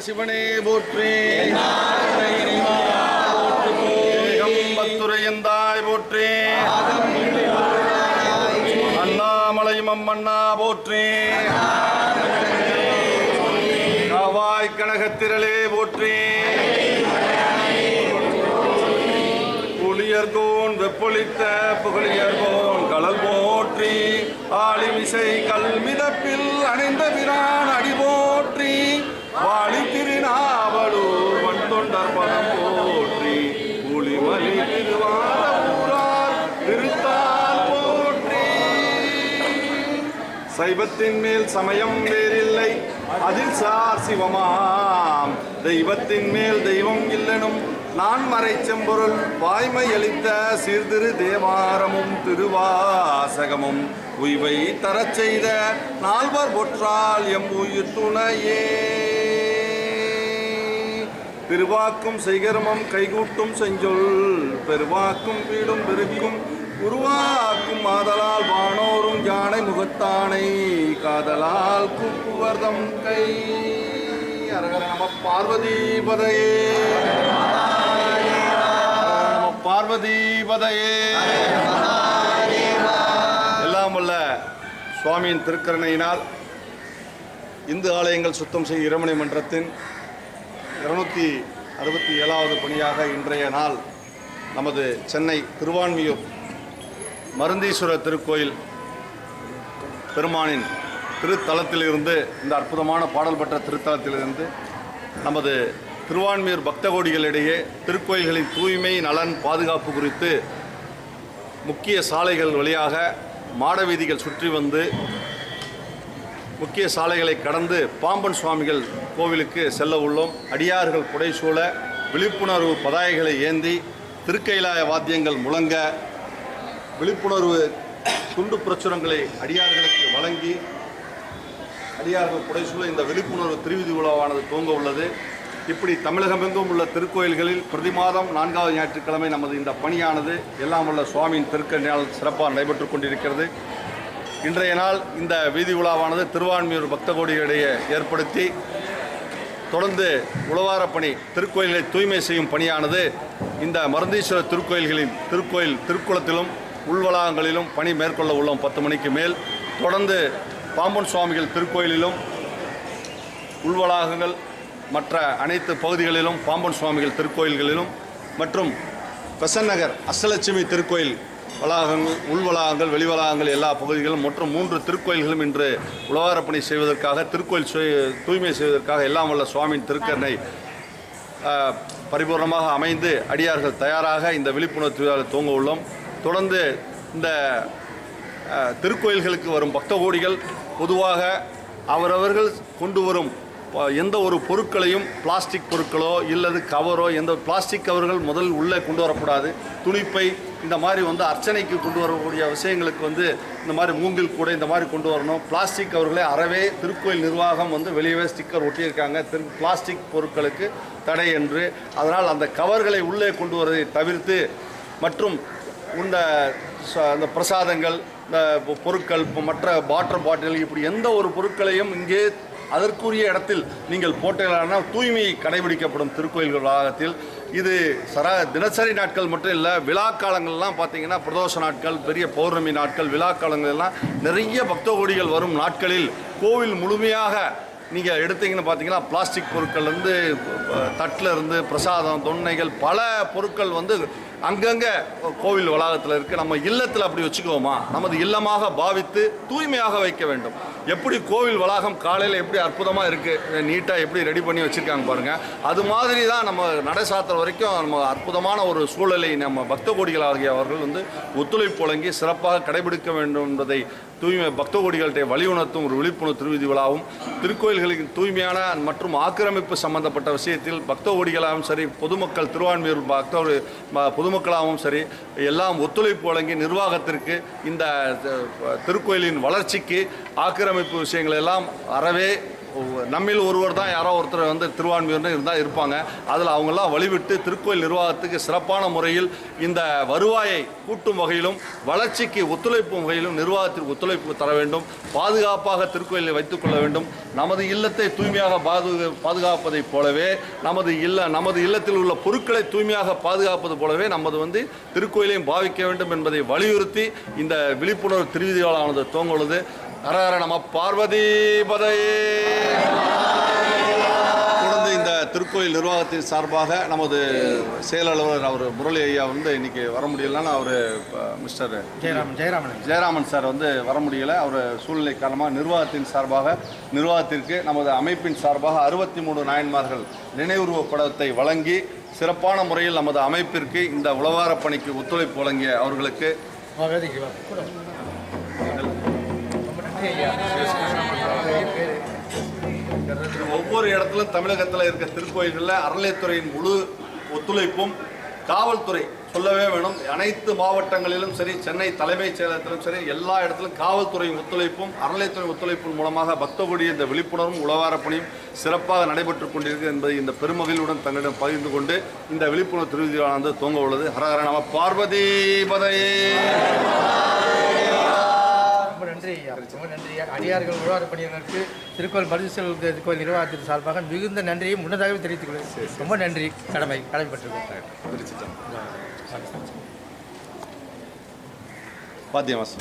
சிவனே போற்றி. ஏகம்பத்துரையந்தாய் போற்றி. அண்ணாமலையும் அம்மண்ணா போற்றி. காவாய் கனகத்திரளே போற்றி. புலியர்கோன் வெப்பொழித்த புகழியர்கோன் கடல் போற்றி. ஆளிமிசை கல்மிதப்பில் அணிந்த பிரான் அடி போற்றி. வாழி திருநாவலூர் வன் தொண்டர் பதம் போற்றி. புலிமலி திருவாரூரார் திருத்தால் போற்றி. சைவத்தின் மேல் சமயம் வேறில்லை அதில் சார் சிவமாம். தெய்வத்தின் மேல் தெய்வம் இல்லனும் நான் மறை செம்பொருள் வாய்மை அளித்த சீர்திரு தேவாரமும் திருவாசகமும் உய்வை தரச் செய்த நால்வர் பொற்றால் எம் உயிர் துணையே. திருவாக்கும் செய்கர்மம் கைகூட்டும் செஞ்சொல் பெருவாக்கும் வீடும் பெருக்கும் உருவாக்கும் ஆதலால் வானோரும் யானை முகத்தானை காதலால் கூப்புவர்தம் கை. அரகர நம பார்வதிபதையே. பார்வதிபதையே. எல்லாம் வல்ல சுவாமியின் திருக்கருணையினால் இந்து ஆலயங்கள் சுத்தம் செய்யும் இரமணி மன்றத்தின் 267வது பணியாக இன்றைய நாள் நமது சென்னை திருவான்மியூர் மருந்தீஸ்வரர் திருக்கோயில் பெருமானின் திருத்தலத்திலிருந்து, இந்த அற்புதமான பாடல் பெற்ற திருத்தலத்திலிருந்து நமது திருவான்மியூர் பக்த கோடிகளிடையே திருக்கோயில்களின் தூய்மை நலன் பாதுகாப்பு குறித்து முக்கிய சாலைகள் வழியாக மாட வீதிகள் சுற்றி வந்து முக்கிய சாலைகளை கடந்து பாம்பன் சுவாமிகள் கோவிலுக்கு செல்ல உள்ளோம். அடியார்கள் புடைசூழ விழிப்புணர்வு பதாகைகளை ஏந்தி திருக்கைலாய வாத்தியங்கள் முழங்க விழிப்புணர்வு துண்டு பிரச்சுரங்களை அடியார்களுக்கு வழங்கி அடியார்கள் புடைசூழ இந்த விழிப்புணர்வு திருவிதி விழாவானது துவங்க உள்ளது. இப்படி தமிழகமெங்கும் உள்ள திருக்கோயில்களில் பிரதி மாதம் 4வது ஞாயிற்றுக்கிழமை நமது இந்த பணியானது எல்லாம் உள்ள சுவாமியின் திருக்கருணையால் சிறப்பாக நடைபெற்று கொண்டிருக்கிறது. இன்றைய நாள் இந்த வீதி உலாவானது திருவான்மியூர் பக்த கோடிகளிடையே ஏற்படுத்தி தொடர்ந்து உழவார பணி திருக்கோயில்களை தூய்மை செய்யும் பணியானது இந்த மருந்தீஸ்வரர் திருக்கோயில்களின் திருக்குளத்திலும் உள்வளாகங்களிலும் பணி மேற்கொள்ள உள்ளோம். 10 மணிக்கு மேல் தொடர்ந்து பாம்பன் சுவாமிகள் திருக்கோயிலிலும் உள்வளாகங்கள் மற்ற அனைத்து பகுதிகளிலும் பாம்பன் சுவாமிகள் திருக்கோயில்களிலும் மற்றும் பெசன்ட் நகர் அஷ்டலட்சுமி திருக்கோயில் வளாகங்கள் உள்வளாகங்கள் வெளிவளாகங்கள் எல்லா பகுதிகளும் மற்றும் 3 திருக்கோயில்களும் இன்று உழவார பணி செய்வதற்காக திருக்கோயில் தூய்மை செய்வதற்காக எல்லாம் வல்ல சுவாமியின் திருக்கருணை பரிபூர்ணமாக அமைந்து அடியார்கள் தயாராக இந்த விழிப்புணர்வு திருவிழாவை துவங்க உள்ளோம். தொடர்ந்து இந்த திருக்கோயில்களுக்கு வரும் பக்த கோடிகள் பொதுவாக அவரவர்கள் கொண்டு வரும் எந்த ஒரு பொருட்களையும் பிளாஸ்டிக் பொருட்களோ இல்லது கவரோ எந்த பிளாஸ்டிக் கவர்கள் முதல் உள்ளே கொண்டு வரக்கூடாது. துணிப்பை இந்த மாதிரி அர்ச்சனைக்கு கொண்டு வரக்கூடிய விஷயங்களுக்கு இந்த மாதிரி மூங்கில் கூட இந்த மாதிரி கொண்டு வரணும். பிளாஸ்டிக் கவர்களை அறவே திருக்கோயில் நிர்வாகம் வெளியவே ஸ்டிக்கர் ஒட்டியிருக்காங்க பிளாஸ்டிக் பொருட்களுக்கு தடை என்று. அதனால் அந்த கவர்களை உள்ளே கொண்டு வருவதை தவிர்த்து மற்றும் இந்த பிரசாதங்கள் இந்த பொருட்கள் மற்ற வாட்டர் பாட்டில் இப்படி எந்த ஒரு பொருட்களையும் இங்கே அதற்குரிய இடத்தில் நீங்கள் போட்டீர்களானால் தூய்மை கடைபிடிக்கப்படும் திருக்கோயில்கள் வளாகத்தில். இது தினசரி நாட்கள் மட்டும் இல்லை, விழா காலங்கள்லாம் பார்த்தீங்கன்னா பிரதோஷ நாட்கள், பெரிய பௌர்ணமி நாட்கள், விழா காலங்கள் எல்லாம் நிறைய பக்த கோடிகள் வரும் நாட்களில் கோவில் முழுமையாக நீங்கள் எடுத்தீங்கன்னு பார்த்தீங்கன்னா பிளாஸ்டிக் பொருட்கள்லேருந்து தட்டில் இருந்து பிரசாதம் தொன்னைகள் பல பொருட்கள் அங்கங்கே கோவில் வளாகத்தில் இருக்குது. நம்ம இல்லத்தில் அப்படி வச்சுக்குவோமா? நமது இல்லமாக பாவித்து தூய்மையாக வைக்க வேண்டும். எப்படி கோவில் வளாகம் காலையில் எப்படி அற்புதமாக இருக்குது, நீட்டாக எப்படி ரெடி பண்ணி வச்சுருக்காங்க பாருங்கள். அது மாதிரி தான் நம்ம நடை சாத்துற வரைக்கும் நம்ம அற்புதமான ஒரு சூழலை நம்ம பக்த கோடிகள் ஆகியவர்கள் ஒத்துழைப்பு வழங்கி சிறப்பாக கடைபிடிக்க வேண்டும் என்பதை தூய்மை பக்த கோடிகள்கிட்ட வலியுணர்த்தும் ஒரு விழிப்புணர்வு திருவிதி விழாவும் திருக்கோயில்களின் தூய்மையான மற்றும் ஆக்கிரமிப்பு சம்பந்தப்பட்ட விஷயத்தில் பக்த கோடிகளாகவும் சரி பொதுமக்கள் திருவான்மியூர் பொதுமக்களாகவும் சரி எல்லாம் ஒத்துழைப்பு வழங்கி நிர்வாகத்திற்கு இந்த திருக்கோயிலின் வளர்ச்சிக்கு ஆக்கிரமிப்பு விஷயங்கள் எல்லாம் அறவே நம்மில் ஒருவர் தான் யாரோ ஒருத்தர் வந்து திருவான்மியூர்னு இருந்தால் இருப்பாங்க. அதில் அவங்கெல்லாம் வழிவிட்டு திருக்கோயில் நிர்வாகத்துக்கு சிறப்பான முறையில் இந்த வருவாயை கூட்டும் வகையிலும் வளர்ச்சிக்கு ஒத்துழைப்பும் வகையிலும் நிர்வாகத்திற்கு ஒத்துழைப்பு தர வேண்டும். பாதுகாப்பாக திருக்கோயிலை வைத்துக்கொள்ள வேண்டும். நமது இல்லத்தை தூய்மையாக பாதுகாப்பதைப் போலவே நமது இல்லத்தில் உள்ள பொருட்களை தூய்மையாக பாதுகாப்பது போலவே நமது திருக்கோயிலையும் பாவிக்க வேண்டும் என்பதை வலியுறுத்தி இந்த விழிப்புணர்வு திருவிழாவானது துவங்குவது. ஹரஹர நம பார்வதி பதையே. தொடர்ந்து இந்த திருக்கோயில் நிர்வாகத்தின் சார்பாக நமது செயலாளர் அவர் முரளி ஐயா இன்னைக்கு வர முடியலன்னா அவர் மிஸ்டர் ஜெயராமன் சார் வர முடியலை. அவர் சூழ்நிலை காரணமாக நிர்வாகத்திற்கு நமது அமைப்பின் சார்பாக 63 நாயன்மார்கள் நினைவுருவப் படத்தை வழங்கி சிறப்பான முறையில் நமது அமைப்பிற்கு இந்த உழவார பணிக்கு ஒத்துழைப்பு வழங்கிய அவர்களுக்கு ஒவ்வொரு இடத்திலும் தமிழகத்தில் இருக்க திருக்கோயில்களில் அறநிலையத்துறையின் முழு ஒத்துழைப்பும், காவல்துறை சொல்லவே வேணும். அனைத்து மாவட்டங்களிலும் சரி, சென்னை தலைமைச் செயலகத்திலும் சரி, எல்லா இடத்திலும் காவல்துறையின் ஒத்துழைப்பும் அறநிலையத்துறை ஒத்துழைப்பின் மூலமாக பக்தகுடி இந்த விழிப்புணர்வும் உழவார பணியும் சிறப்பாக நடைபெற்றுக் கொண்டிருக்கு என்பதை இந்த பெருமகிழ்வுடன் தங்களிடம் பகிர்ந்து கொண்டு இந்த விழிப்புணர்வு திருவிழாவானது துவங்க உள்ளது. ஹரஹர நம பார்வதி பதையே. நன்றி ஐயா, ரொம்ப நன்றி. அடியார்கள் உழவார பணியினருக்கு திருக்கோயில் மருதுசெல் திருக்கோயில் நிர்வாகத்தின் சார்பாக மிகுந்த நன்றியை முன்னதாகவே தெரிவித்துக் கொள்கிறேன். ரொம்ப நன்றி. கடமைப்பட்டிருக்கோம். பாத்தியமாஸ்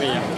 ஐயா